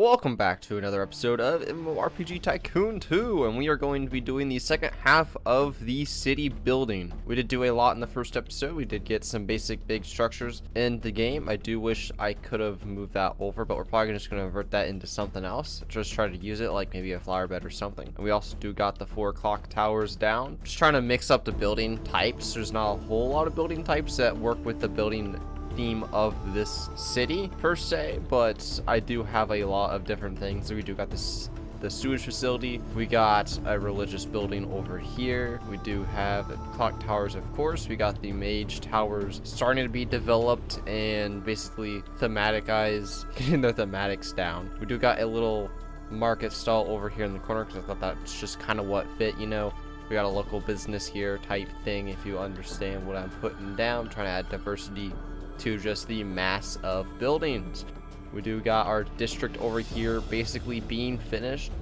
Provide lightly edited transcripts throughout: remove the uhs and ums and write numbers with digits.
welcome back to another episode of MMORPG Tycoon 2, and we are going to be doing the second half of the city building. We did do a lot in the first episode. We did get some basic big structures in the game. I do wish I could have moved that over, but we're probably just going to convert that into something else. Just try to use it like maybe a flower bed or something. And we also do got the 4 o'clock towers down. Just trying to mix up the building types. There's not a whole lot of building types that work with the building theme of this city per se, but I do have a lot of different things. We do got the sewage facility, we got a religious building over here, we do have clock towers, of course, we got the mage towers starting to be developed and basically thematicized, getting the thematics down. We do got a little market stall over here in the corner because I thought that's just kind of what fit, you know. We got a local business here type thing, if you understand what I'm putting down, trying to add diversity to just the mass of buildings. We do got our district over here basically being finished.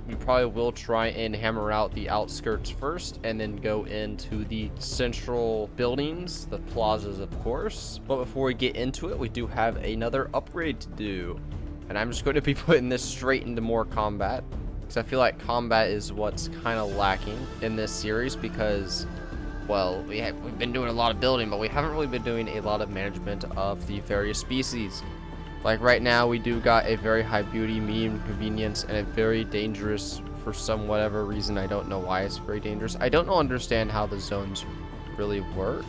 We probably will try and hammer out the outskirts first and then go into the central buildings, the plazas of course. But before we get into it, we do have another upgrade to do, and I'm just going to be putting this straight into more combat because I feel like combat is what's kind of lacking in this series because, well, we've been doing a lot of building, but we haven't really been doing a lot of management of the various species. Like right now, we do got a very high beauty, medium convenience, and a very dangerous for some whatever reason. I don't know why it's very dangerous. I don't understand how the zones really work.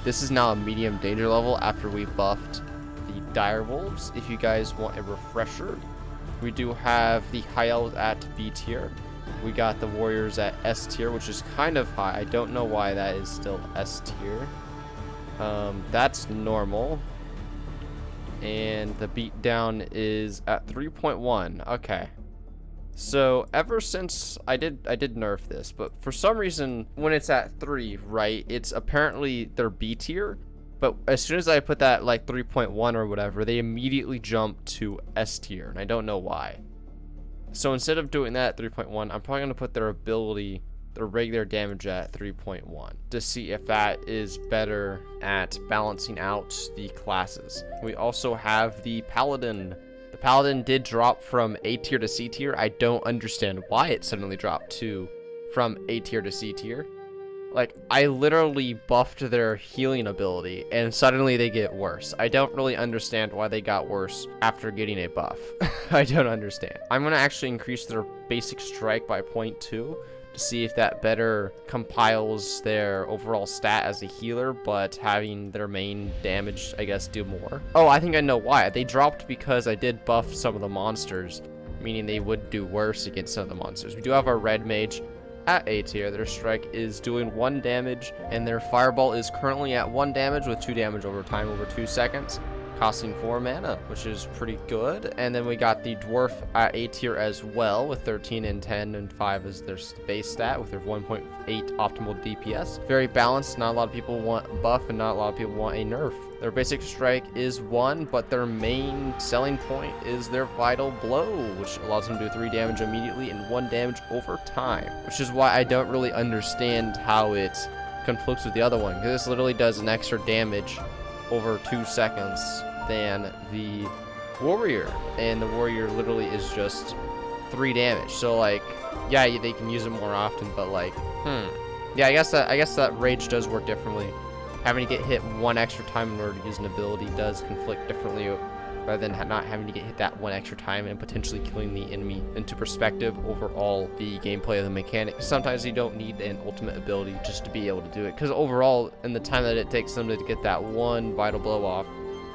This is now a medium danger level after we buffed the dire wolves. If you guys want a refresher, we do have the high elves at B tier. We got the warriors at S tier, which is kind of high. I don't know why that is still S tier. That's normal. And the beatdown is at 3.1. Okay. So ever since I did nerf this, but for some reason when it's at 3, right, it's apparently they're B tier. But as soon as I put that like 3.1 or whatever, they immediately jump to S tier, and I don't know why. So instead of doing that at 3.1, I'm probably going to put their ability, their regular damage at 3.1 to see if that is better at balancing out the classes. We also have the Paladin. The Paladin did drop from A tier to C tier. I don't understand why it suddenly dropped from A tier to C tier. Like, I literally buffed their healing ability, and suddenly they get worse. I don't really understand why they got worse after getting a buff. I don't understand. I'm going to actually increase their basic strike by 0.2 to see if that better compiles their overall stat as a healer, but having their main damage, I guess, do more. Oh, I think I know why. They dropped because I did buff some of the monsters, meaning they would do worse against some of the monsters. We do have our red mage at A tier. Their strike is doing 1 damage, and their fireball is currently at 1 damage with 2 damage over time over 2 seconds, costing 4 mana, which is pretty good. And then we got the dwarf at A tier as well with 13 and 10 and 5 as their base stat with their 1.8 optimal DPS. Very balanced. Not a lot of people want a buff and not a lot of people want a nerf. Their basic strike is 1, but their main selling point is their vital blow, which allows them to do 3 damage immediately and 1 damage over time, which is why I don't really understand how it conflicts with the other one, because this literally does an extra damage over 2 seconds than the warrior, and the warrior literally is just 3 damage. So like, yeah, they can use it more often, but like, yeah, I guess that rage does work differently. Having to get hit 1 extra time in order to use an ability does conflict differently rather than not having to get hit that 1 extra time and potentially killing the enemy. Into perspective, overall, the gameplay of the mechanic, sometimes you don't need an ultimate ability just to be able to do it, because overall, in the time that it takes them to get that 1 vital blow off,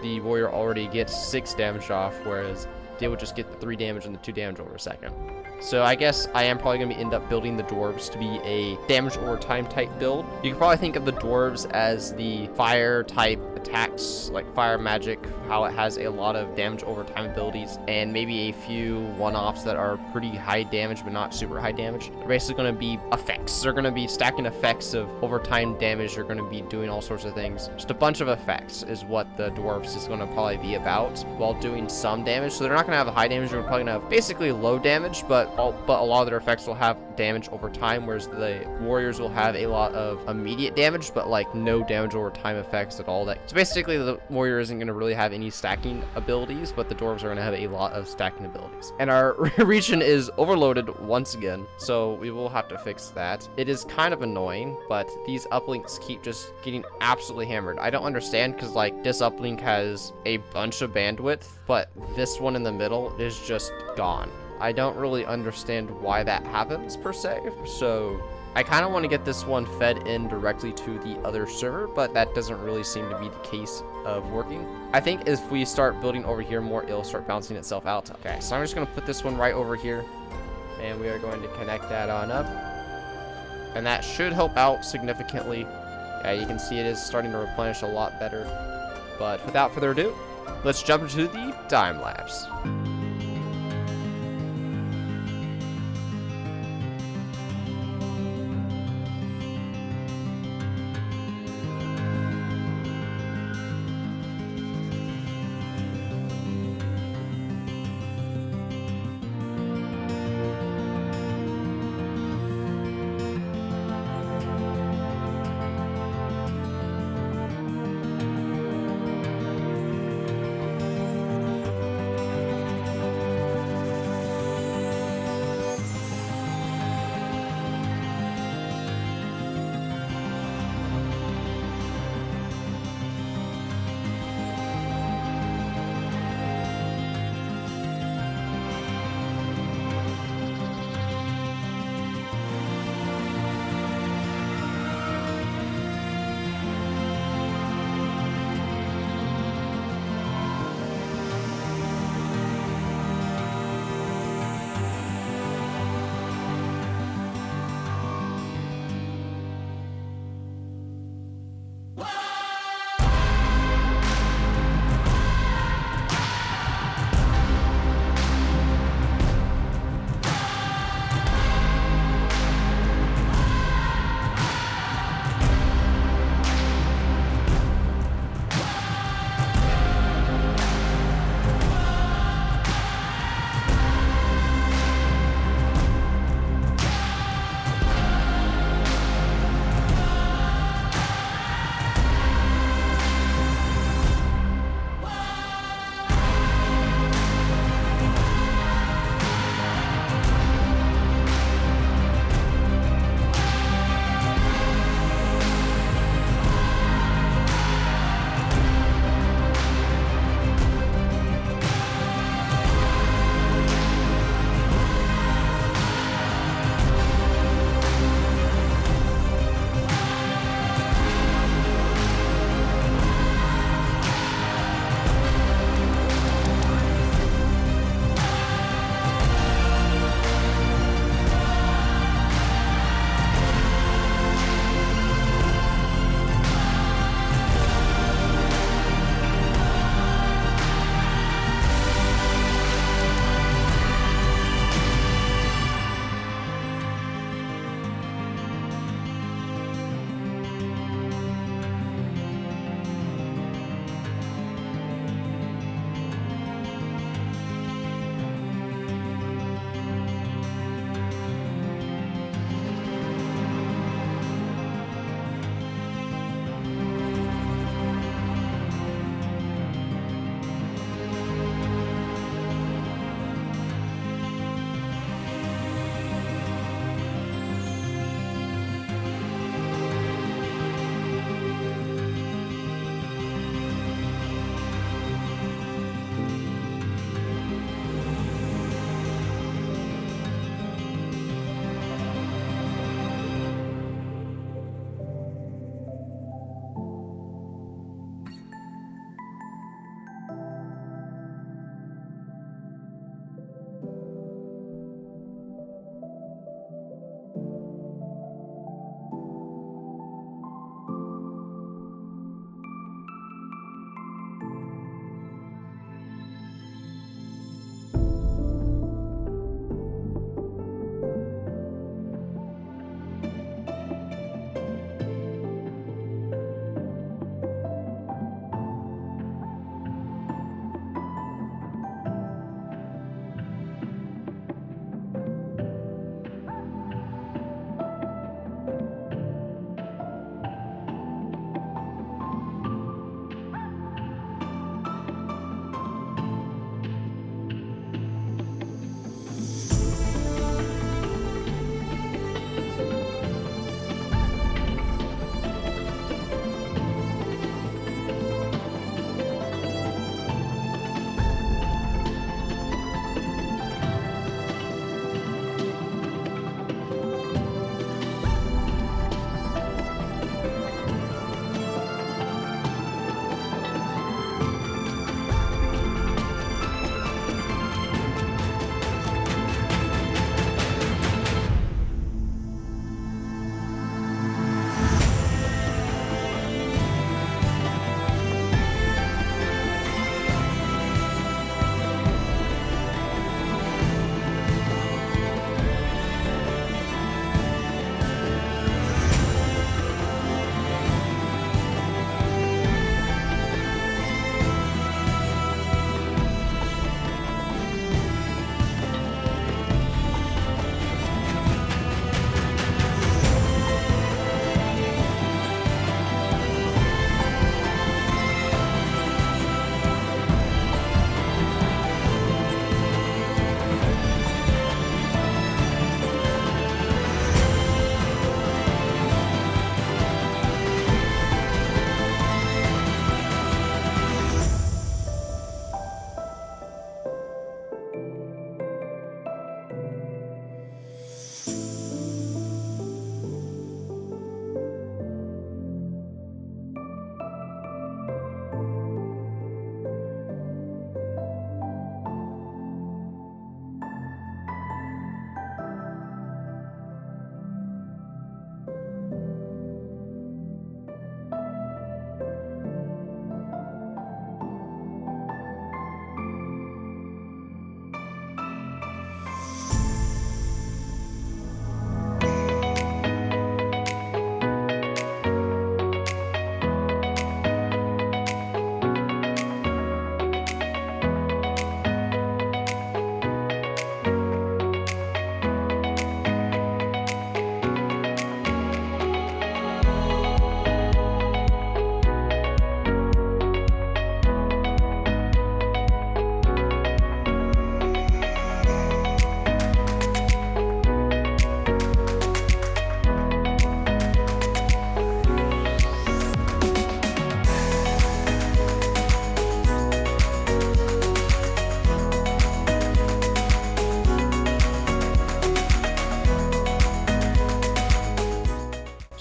the warrior already gets 6 damage off, whereas they would just get the 3 damage and the 2 damage over a second. So I guess I am probably going to end up building the dwarves to be a damage over time type build. You can probably think of the dwarves as the fire type attacks, like fire magic, how it has a lot of damage over time abilities, and maybe a few one-offs that are pretty high damage but not super high damage. They're basically going to be effects. They're going to be stacking effects of over time damage. They're going to be doing all sorts of things. Just a bunch of effects is what the dwarves is going to probably be about while doing some damage. So they're not gonna have high damage. You're probably gonna have basically low damage, but a lot of their effects will have damage over time, whereas the warriors will have a lot of immediate damage, but like no damage over time effects at all. So basically, the warrior isn't gonna really have any stacking abilities, but the dwarves are gonna have a lot of stacking abilities. And our region is overloaded once again, so we will have to fix that. It is kind of annoying, but these uplinks keep just getting absolutely hammered. I don't understand, because like this uplink has a bunch of bandwidth, but this one in the middle is just gone. I don't really understand why that happens per se, so I kind of want to get this one fed in directly to the other server, but that doesn't really seem to be the case of working. I think if we start building over here more, it'll start bouncing itself out. Okay, so I'm just going to put this one right over here, and we are going to connect that on up, and that should help out significantly. Yeah, you can see it is starting to replenish a lot better, but without further ado, let's jump into the time lapse.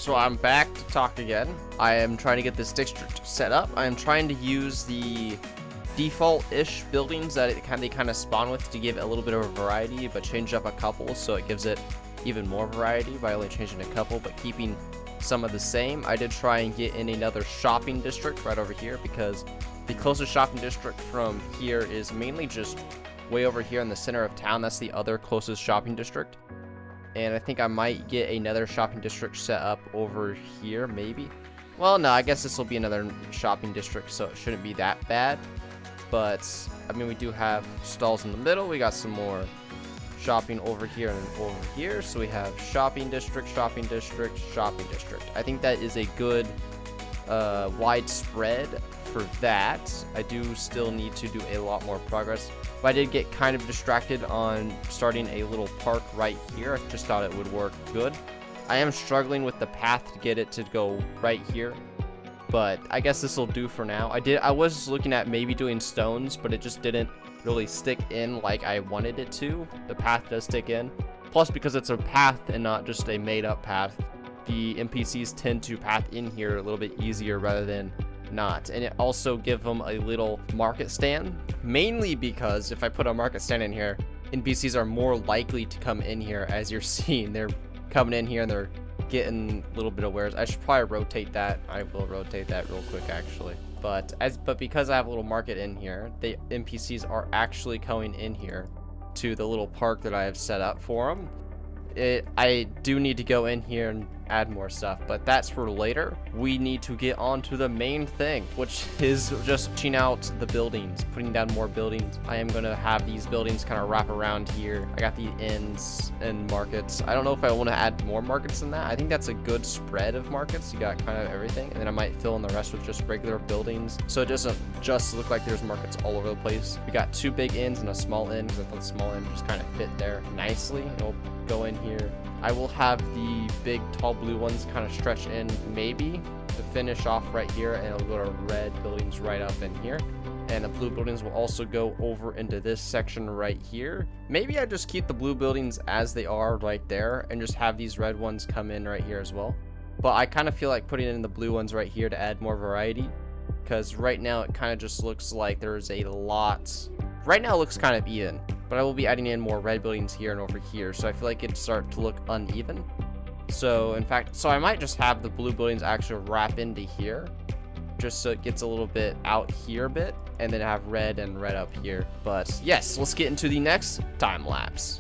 so I'm back to talk again. I am trying to get this district set up. I am trying to use the default-ish buildings that they kind of spawn with to give it a little bit of a variety, but change up a couple so it gives it even more variety by only changing a couple, but keeping some of the same. I did try and get in another shopping district right over here because the closest shopping district from here is mainly just way over here in the center of town. That's the other closest shopping district. And I think I might get another shopping district set up over here, maybe. Well, no, I guess this will be another shopping district, so it shouldn't be that bad. But, I mean, we do have stalls in the middle. We got some more shopping over here and over here. So we have shopping district, shopping district, shopping district. I think that is a good widespread for that. I do still need to do a lot more progress. But I did get kind of distracted on starting a little park right here. I just thought it would work good. I am struggling with the path to get it to go right here, but I guess this will do for now. I was looking at maybe doing stones, but it just didn't really stick in like I wanted it to. The path does stick in. Plus, because it's a path and not just a made-up path, the NPCs tend to path in here a little bit easier rather than not. And it also give them a little market stand, mainly because if I put a market stand in here, NPCs are more likely to come in here. As you're seeing, they're coming in here and they're getting a little bit of wares. I should probably rotate that. I will rotate that real quick actually. But because I have a little market in here, the NPCs are actually coming in here to the little park that I have set up for them. I do need to go in here and add more stuff, but that's for later. We need to get on to the main thing, which is just checking out the buildings, putting down more buildings. I am going to have these buildings kind of wrap around here. I got the inns and markets. I don't know if I want to add more markets than that. I think that's a good spread of markets. You got kind of everything, and then I might fill in the rest with just regular buildings, so it doesn't just look like there's markets all over the place. We got 2 big inns and a small inn, because I thought the small inn just kind of fit there nicely. It'll go in here. I will have the big tall blue ones kind of stretch in maybe to finish off right here, and it'll go to red buildings right up in here, and the blue buildings will also go over into this section right here. Maybe I just keep the blue buildings as they are right there and just have these red ones come in right here as well, but I kind of feel like putting in the blue ones right here to add more variety, because right now it kind of just looks like there's a lot. Right now it looks kind of even, but I will be adding in more red buildings here and over here, so I feel like it'd start to look uneven. So in fact, so I might just have the blue buildings actually wrap into here, just so it gets a little bit out here a bit, and then have red and red up here. But yes, let's get into the next time lapse.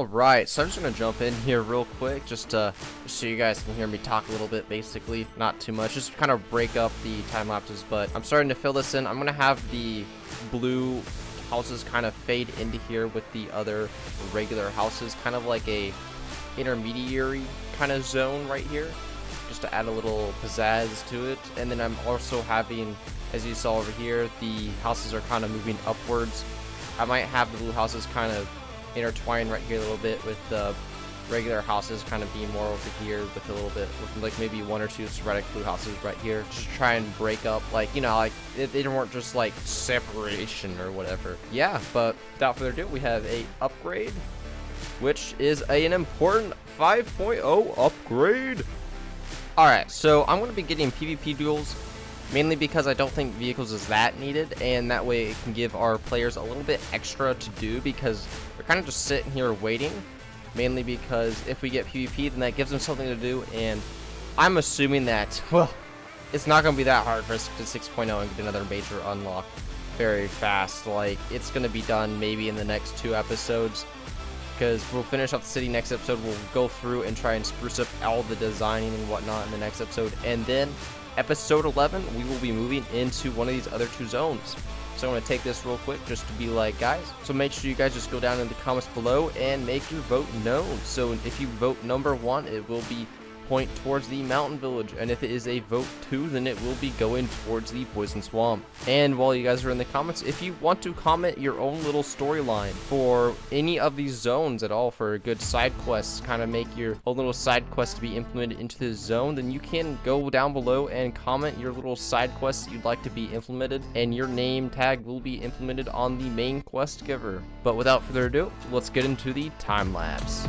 Alright, so I'm just gonna jump in here real quick just so you guys can hear me talk a little bit, basically. Not too much, just kind of break up the time lapses, but I'm starting to fill this in. I'm gonna have the blue houses kind of fade into here with the other regular houses, kind of like a intermediary kind of zone right here, just to add a little pizzazz to it. And then I'm also having, as you saw over here, the houses are kind of moving upwards. I might have the blue houses kind of intertwined right here a little bit with the regular houses kind of being more over here with a little bit with like maybe one or two sporadic blue houses right here, just to try and break up, like, you know, like they weren't just like separation or whatever. Yeah, but without further ado, we have a upgrade, which is an important 5.0 upgrade. Alright, so I'm going to be getting PvP duels, mainly because I don't think vehicles is that needed, and that way it can give our players a little bit extra to do, because they're kind of just sitting here waiting, mainly because if we get PvP, then that gives them something to do. And I'm assuming that, well, it's not going to be that hard for us to 6.0 and get another major unlock very fast. Like, it's going to be done maybe in the next 2 episodes, because we'll finish off the city next episode. We'll go through and try and spruce up all the designing and whatnot in the next episode, and then episode 11 we will be moving into one of these other 2 zones. So I'm going to take this real quick just to be like, guys, so make sure you guys just go down in the comments below and make your vote known. So if you vote number 1, it will be point towards the mountain village, and if it is a vote 2, then it will be going towards the poison swamp. And while you guys are in the comments, if you want to comment your own little storyline for any of these zones at all, for a good side quests, kind of make your own little side quest to be implemented into this zone, then you can go down below and comment your little side quests that you'd like to be implemented, and your name tag will be implemented on the main quest giver. But without further ado, let's get into the time lapse.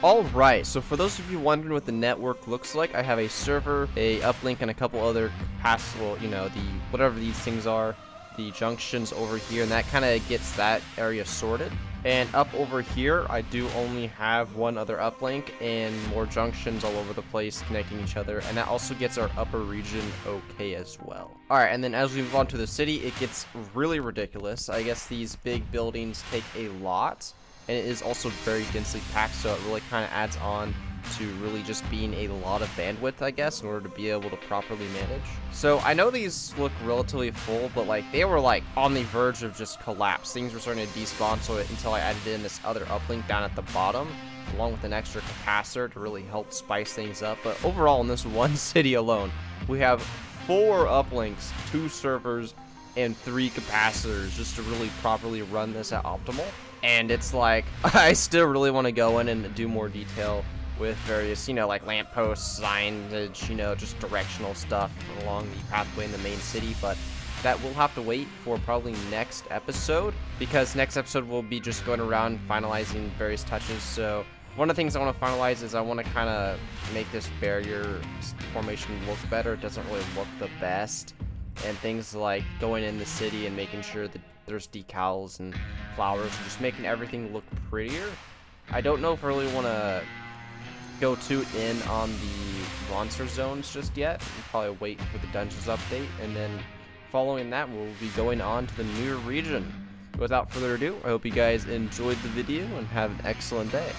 Alright, so for those of you wondering what the network looks like, I have a server, a uplink, and a couple other well, you know, whatever these things are, the junctions over here, and that kind of gets that area sorted. And up over here, I do only have one other uplink and more junctions all over the place connecting each other, and that also gets our upper region okay as well. Alright, and then as we move on to the city, it gets really ridiculous. I guess these big buildings take a lot, and it is also very densely packed, so it really kind of adds on to really just being a lot of bandwidth, I guess, in order to be able to properly manage. So I know these look relatively full, but like they were like on the verge of just collapse. Things were starting to despawn, so until I added in this other uplink down at the bottom, along with an extra capacitor to really help spice things up. But overall, in this one city alone, we have 4 uplinks, 2 servers, and 3 capacitors just to really properly run this at optimal. And it's like, I still really want to go in and do more detail with various, you know, like lampposts, signage, you know, just directional stuff along the pathway in the main city, but that will have to wait for probably next episode, because next episode we'll be just going around finalizing various touches. So one of the things I want to finalize is I want to kind of make this barrier formation look better. It doesn't really look the best, and things like going in the city and making sure that there's decals and flowers and just making everything look prettier. I don't know if I really want to go too in on the monster zones just yet. We'll probably wait for the dungeons update, and then following that we'll be going on to the new region. Without further ado, I hope you guys enjoyed the video and have an excellent day.